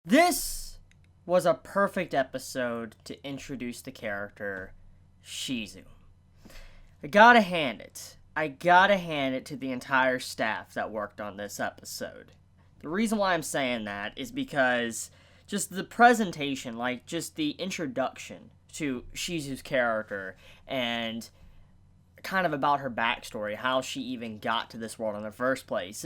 This was a perfect episode to introduce the character Shizue. I gotta hand it to the entire staff that worked on this episode. The reason why I'm saying that is because just the presentation, like just the introduction to Shizue's character and kind of about her backstory, how she even got to this world in the first place,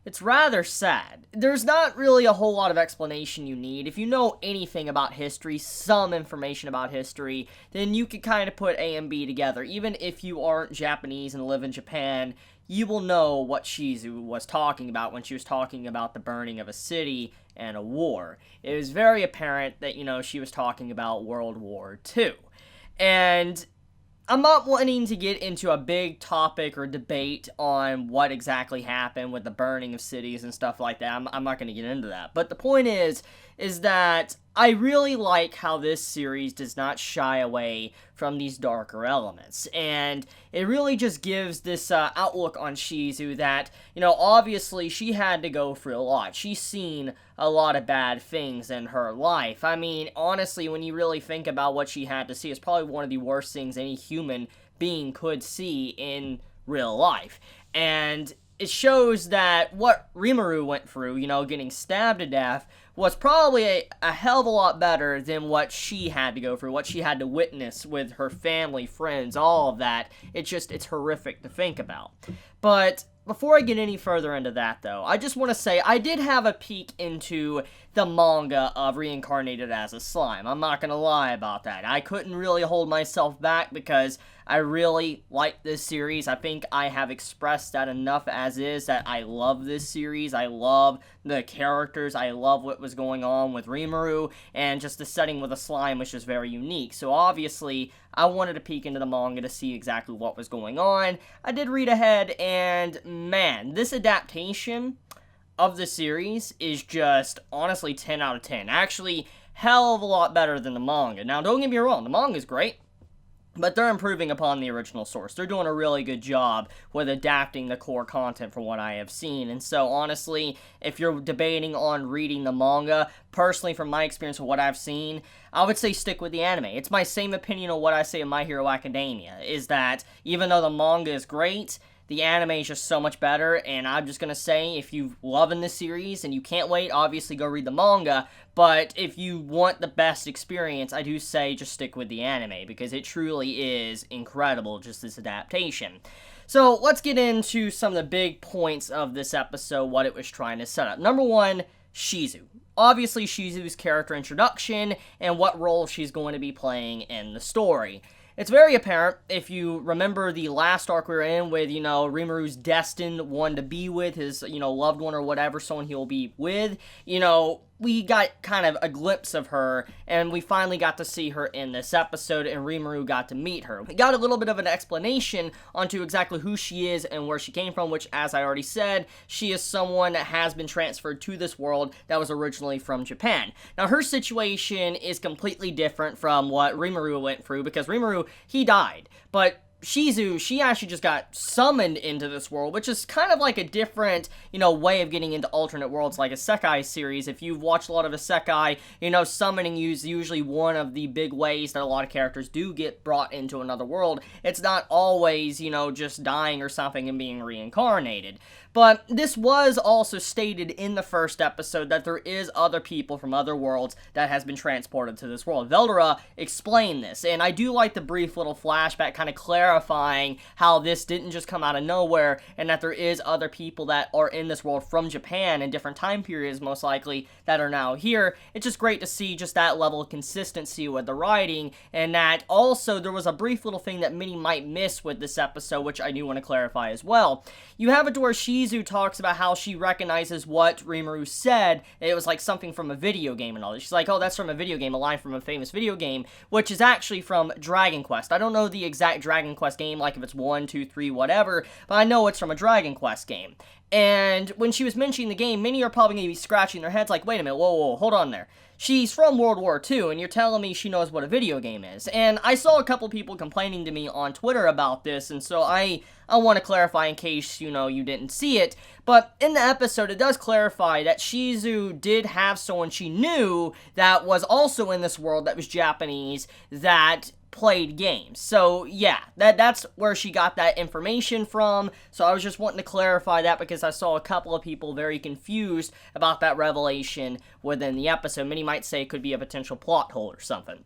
it's rather sad. There's not really a whole lot of explanation you need. If you know anything about history, some information about history, then you can kind of put A and B together. Even if you aren't Japanese and live in Japan, you will know what Shizue was talking about when she was talking about the burning of a city and a war. It was very apparent that, she was talking about World War II. And I'm not wanting to get into a big topic or debate on what exactly happened with the burning of cities and stuff like that. I'm not going to get into that. But the point is that I really like how this series does not shy away from these darker elements. And it really just gives this outlook on Shizue that, obviously she had to go through a lot. She's seen a lot of bad things in her life. I mean, honestly, when you really think about what she had to see, it's probably one of the worst things any human being could see in real life. And it shows that what Rimuru went through, getting stabbed to death, was probably a hell of a lot better than what she had to go through, what she had to witness with her family, friends, all of that. It's horrific to think about. But before I get any further into that, though, I just want to say I did have a peek into the manga of Reincarnated as a Slime. I'm not going to lie about that. I couldn't really hold myself back because I really like this series. I think I have expressed that enough as is, that I love this series. I love the characters. I love what was going on with Rimuru, and just the setting with a slime was just very unique. So obviously, I wanted to peek into the manga to see exactly what was going on. I did read ahead, and man, this adaptation of the series is just honestly 10 out of 10. Actually, hell of a lot better than the manga. Now, don't get me wrong, the manga is great, but they're improving upon the original source. They're doing a really good job with adapting the core content from what I have seen. And so, honestly, if you're debating on reading the manga, personally, from my experience of what I've seen, I would say stick with the anime. It's my same opinion of what I say of My Hero Academia, is that even though the manga is great, the anime is just so much better, and I'm just gonna say, if you're loving this series and you can't wait, obviously go read the manga, but if you want the best experience, I do say just stick with the anime, because it truly is incredible, just this adaptation. So, let's get into some of the big points of this episode, what it was trying to set up. Number one, Shizue. Obviously, Shizue's character introduction, and what role she's going to be playing in the story. It's very apparent, if you remember the last arc we were in with, Rimuru's destined one to be with, his, loved one or whatever, someone he'll be with, we got kind of a glimpse of her, and we finally got to see her in this episode, and Rimuru got to meet her. We got a little bit of an explanation onto exactly who she is and where she came from, which, as I already said, she is someone that has been transferred to this world that was originally from Japan. Now, her situation is completely different from what Rimuru went through, because Rimuru, he died, but Shizue, she actually just got summoned into this world, which is kind of like a different, way of getting into alternate worlds, like a Isekai series. If you've watched a lot of Isekai, summoning is usually one of the big ways that a lot of characters do get brought into another world. It's not always, just dying or something and being reincarnated. But this was also stated in the first episode that there is other people from other worlds that has been transported to this world. Veldora explained this, and I do like the brief little flashback kind of clarifying how this didn't just come out of nowhere, and that there is other people that are in this world from Japan in different time periods, most likely, that are now here. It's just great to see just that level of consistency with the writing, and that also there was a brief little thing that many might miss with this episode, which I do want to clarify as well. You have it to where Shizue talks about how she recognizes what Rimuru said. It was like something from a video game and all that. She's like, oh, that's from a video game, a line from a famous video game, which is actually from Dragon Quest. I don't know the exact Dragon Quest Quest game, like if it's 1, 2, 3, whatever, but I know it's from a Dragon Quest game. And when she was mentioning the game, many are probably going to be scratching their heads like, wait a minute, whoa, hold on there. She's from World War II, and you're telling me she knows what a video game is. And I saw a couple people complaining to me on Twitter about this, and so I want to clarify in case, you didn't see it. But in the episode, it does clarify that Shizue did have someone she knew that was also in this world that was Japanese that played games. So yeah, that's where she got that information from. So I was just wanting to clarify that because I saw a couple of people very confused about that revelation within the episode. Many might say it could be a potential plot hole or something.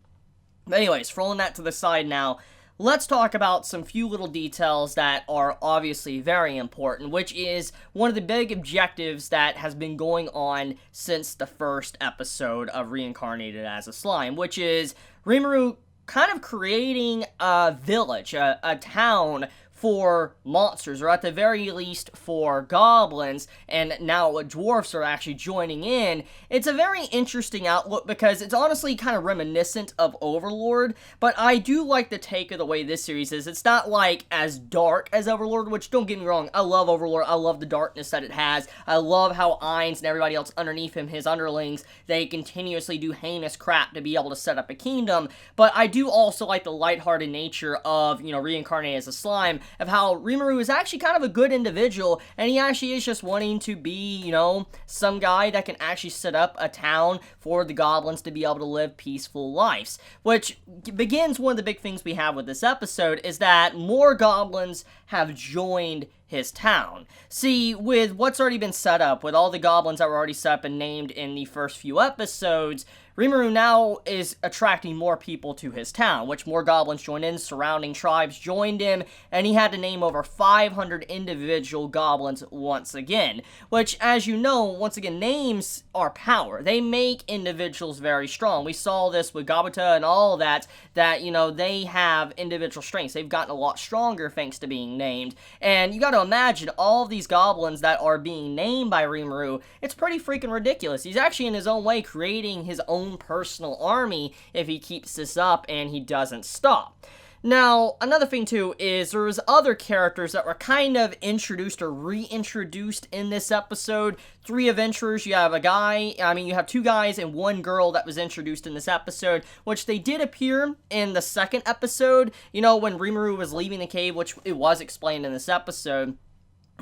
But anyways, rolling that to the side now, let's talk about some few little details that are obviously very important, which is one of the big objectives that has been going on since the first episode of Reincarnated as a Slime, which is Rimuru kind of creating a village, a town for monsters, or at the very least for goblins, and now dwarfs are actually joining in. It's a very interesting outlook because it's honestly kind of reminiscent of Overlord, but I do like the take of the way this series is. It's not like as dark as Overlord, which don't get me wrong, I love Overlord, I love the darkness that it has, I love how Ainz and everybody else underneath him, his underlings, they continuously do heinous crap to be able to set up a kingdom, but I do also like the lighthearted nature of, Reincarnated as a Slime, of how Rimuru is actually kind of a good individual, and he actually is just wanting to be, some guy that can actually set up a town for the goblins to be able to live peaceful lives. Which begins one of the big things we have with this episode, is that more goblins have joined his town. See, with what's already been set up, with all the goblins that were already set up and named in the first few episodes, Rimuru now is attracting more people to his town, which more goblins joined in, surrounding tribes joined him, and he had to name over 500 individual goblins once again. Which, as you know, once again, names are power. They make individuals very strong. We saw this with Gabuta and all of that, they have individual strengths. They've gotten a lot stronger thanks to being named. And you gotta imagine all of these goblins that are being named by Rimuru, it's pretty freaking ridiculous. He's actually in his own way creating his own personal army if he keeps this up and he doesn't stop. Now, another thing too is there was other characters that were kind of introduced or reintroduced in this episode. 3 adventurers, you have you have 2 guys and 1 girl that was introduced in this episode, which they did appear in the second episode, when Rimuru was leaving the cave, which it was explained in this episode.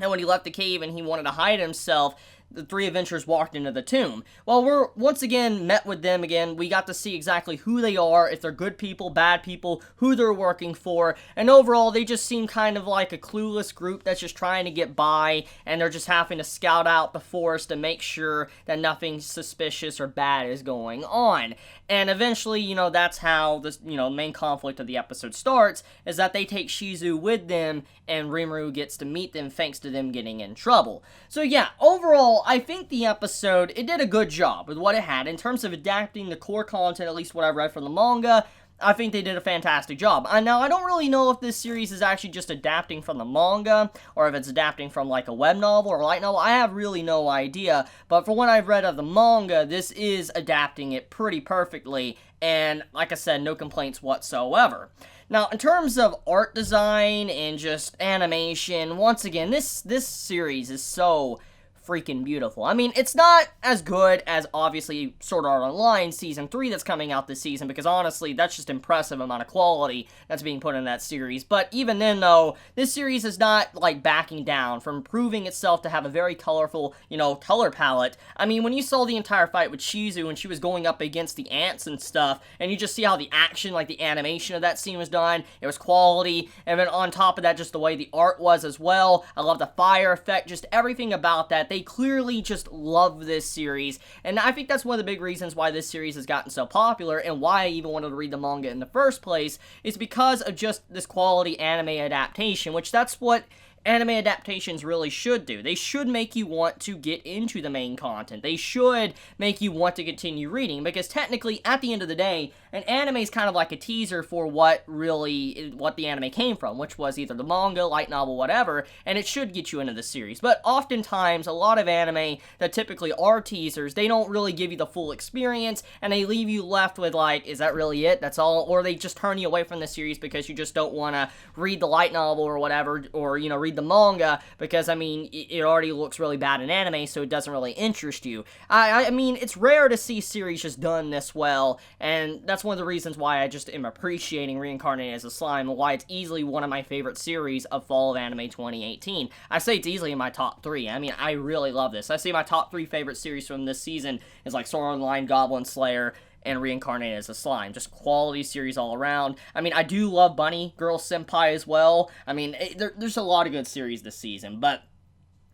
And when he left the cave and he wanted to hide himself, the 3 adventurers walked into the tomb. Well, we're once again met with them again. We got to see exactly who they are, if they're good people, bad people, who they're working for, and overall, they just seem kind of like a clueless group that's just trying to get by, and they're just having to scout out the forest to make sure that nothing suspicious or bad is going on. And eventually, that's how the, main conflict of the episode starts, is that they take Shizue with them, and Rimuru gets to meet them thanks to them getting in trouble. So yeah, overall, I think the episode, it did a good job with what it had in terms of adapting the core content, at least what I read from the manga. I think they did a fantastic job. Now, I don't really know if this series is actually just adapting from the manga, or if it's adapting from like a web novel or light novel. I have really no idea, but for what I've read of the manga, this is adapting it pretty perfectly, and like I said, no complaints whatsoever. Now, in terms of art design and just animation, once again, this series is so freaking beautiful. I mean, it's not as good as, obviously, Sword Art Online Season 3 that's coming out this season, because honestly, that's just impressive amount of quality that's being put in that series. But even then, though, this series is not, like, backing down from proving itself to have a very colorful, color palette. I mean, when you saw the entire fight with Shizue when she was going up against the ants and stuff, and you just see how the action, like the animation of that scene was done, it was quality, and then on top of that, just the way the art was as well. I love the fire effect, just everything about that. They clearly just love this series, and I think that's one of the big reasons why this series has gotten so popular, and why I even wanted to read the manga in the first place, is because of just this quality anime adaptation, which that's what anime adaptations really should do. They should make you want to get into the main content. They should make you want to continue reading, because technically, at the end of the day, an anime is kind of like a teaser for what the anime came from, which was either the manga, light novel, whatever, and it should get you into the series. But oftentimes, a lot of anime that typically are teasers, they don't really give you the full experience, and they leave you left with like, is that really it? That's all? Or they just turn you away from the series because you just don't want to read the light novel or whatever, or, you know, read the manga, because, I mean, it already looks really bad in anime, so it doesn't really interest you. I mean, it's rare to see series just done this well, and that's one of the reasons why I just am appreciating Reincarnated as a Slime, and why it's easily one of my favorite series of fall of anime 2018. I say it's easily in my top 3. I mean, I really love this. I say my top 3 favorite series from this season is like Sword Art Online, Goblin Slayer, and Reincarnated as a Slime. Just quality series all around. I mean, I do love Bunny Girl Senpai as well. I mean, there's a lot of good series this season, but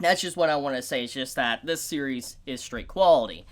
that's just what I want to say. It's just that this series is straight quality.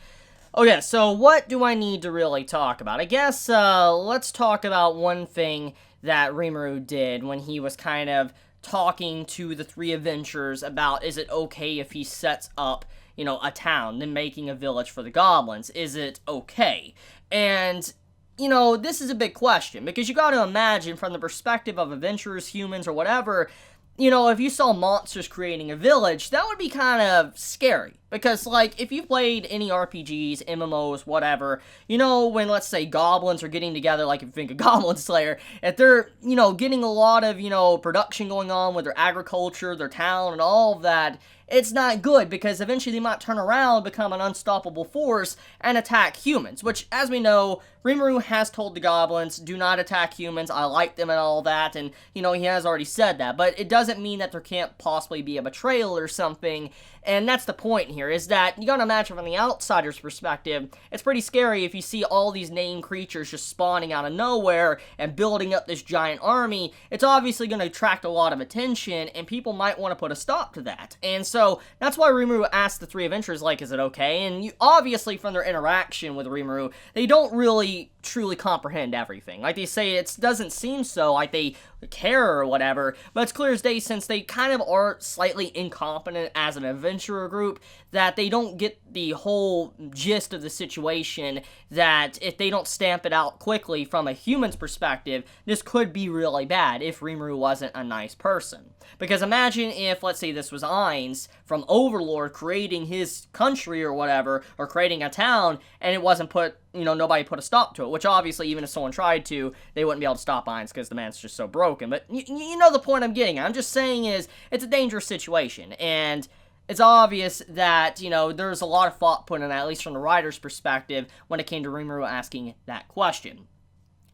Okay, so what do I need to really talk about? I guess, let's talk about one thing that Rimuru did when he was kind of talking to the 3 adventurers about, is it okay if he sets up, you know, a town, then making a village for the goblins? Is it okay? And, you know, this is a big question, because you gotta imagine, from the perspective of adventurers, humans, or whatever, you know, if you saw monsters creating a village, that would be kind of scary. Because, like, if you've played any RPGs, MMOs, whatever, you know, when, let's say, goblins are getting together, like, if you think of Goblin Slayer, if they're, you know, getting a lot of, you know, production going on with their agriculture, their town, and all of that, it's not good, because eventually they might turn around, become an unstoppable force, and attack humans, which, as we know, Rimuru has told the goblins, do not attack humans, I like them and all that, and, you know, he has already said that, but it doesn't mean that there can't possibly be a betrayal or something, and that's the point here, is that you gotta imagine from the outsider's perspective, it's pretty scary if you see all these named creatures just spawning out of nowhere and building up this giant army. It's obviously gonna attract a lot of attention, and people might want to put a stop to that. And so, that's why Rimuru asked the 3 adventurers, like, is it okay? And you, obviously, from their interaction with Rimuru, they don't really truly comprehend everything. Like they say, it doesn't seem so, like they care or whatever, but it's clear as day, since they kind of are slightly incompetent as an adventurer group, that they don't get the whole gist of the situation, that if they don't stamp it out quickly from a human's perspective, this could be really bad if Rimuru wasn't a nice person. Because imagine if, let's say this was Ainz from Overlord creating his country or whatever, or creating a town, and it wasn't put, you know, nobody put a stop to it, which obviously, even if someone tried to, they wouldn't be able to stop Ainz because the man's just so broken. But you know the point I'm getting at. I'm just saying is, it's a dangerous situation, and it's obvious that, you know, there's a lot of thought put in that, at least from the writer's perspective, when it came to Rimuru asking that question.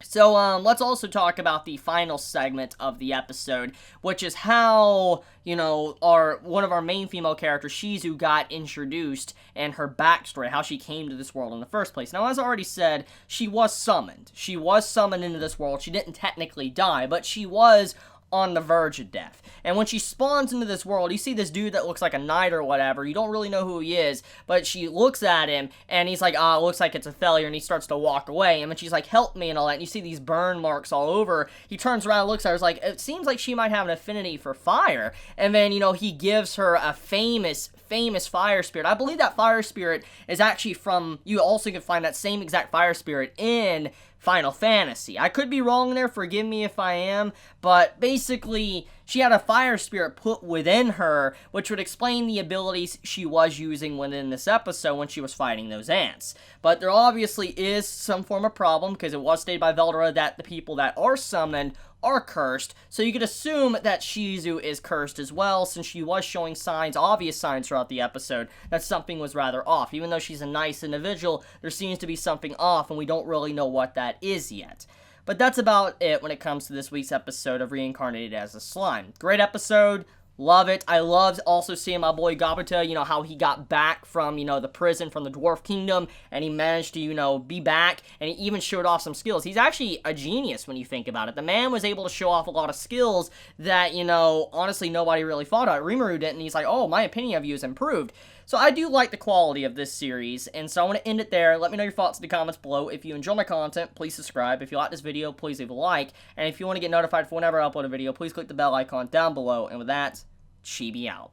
So, let's also talk about the final segment of the episode, which is how, you know, one of our main female characters, Shizue, got introduced, and her backstory, how she came to this world in the first place. Now, as I already said, she was summoned. She was summoned into this world. She didn't technically die, but she was on the verge of death. And when she spawns into this world, you see this dude that looks like a knight or whatever. You don't really know who he is, but she looks at him, and he's like, it looks like it's a failure, and he starts to walk away. And when she's like, help me, and all that, and you see these burn marks all over, he turns around and looks at her, like, it seems like she might have an affinity for fire. And then, you know, he gives her a famous fire spirit. I believe that fire spirit is actually from, you also can find that same exact fire spirit in Final Fantasy. I could be wrong there, forgive me if I am, but basically, she had a fire spirit put within her, which would explain the abilities she was using within this episode when she was fighting those ants. But there obviously is some form of problem, because it was stated by Veldora that the people that are summoned are cursed, so you could assume that Shizue is cursed as well, since she was showing signs, obvious signs throughout the episode, that something was rather off. Even though she's a nice individual, there seems to be something off, and we don't really know what that is yet. But that's about it when it comes to this week's episode of Reincarnated as a Slime. Great episode. Love it. I loved also seeing my boy Gabuta, you know, how he got back from, you know, the prison from the Dwarf Kingdom, and he managed to, you know, be back, and he even showed off some skills. He's actually a genius when you think about it. The man was able to show off a lot of skills that, you know, honestly nobody really thought of. Rimuru didn't, and he's like, oh, my opinion of you has improved. So I do like the quality of this series, and so I want to end it there. Let me know your thoughts in the comments below. If you enjoy my content, please subscribe. If you like this video, please leave a like. And if you want to get notified for whenever I upload a video, please click the bell icon down below. And with that, Chibi out.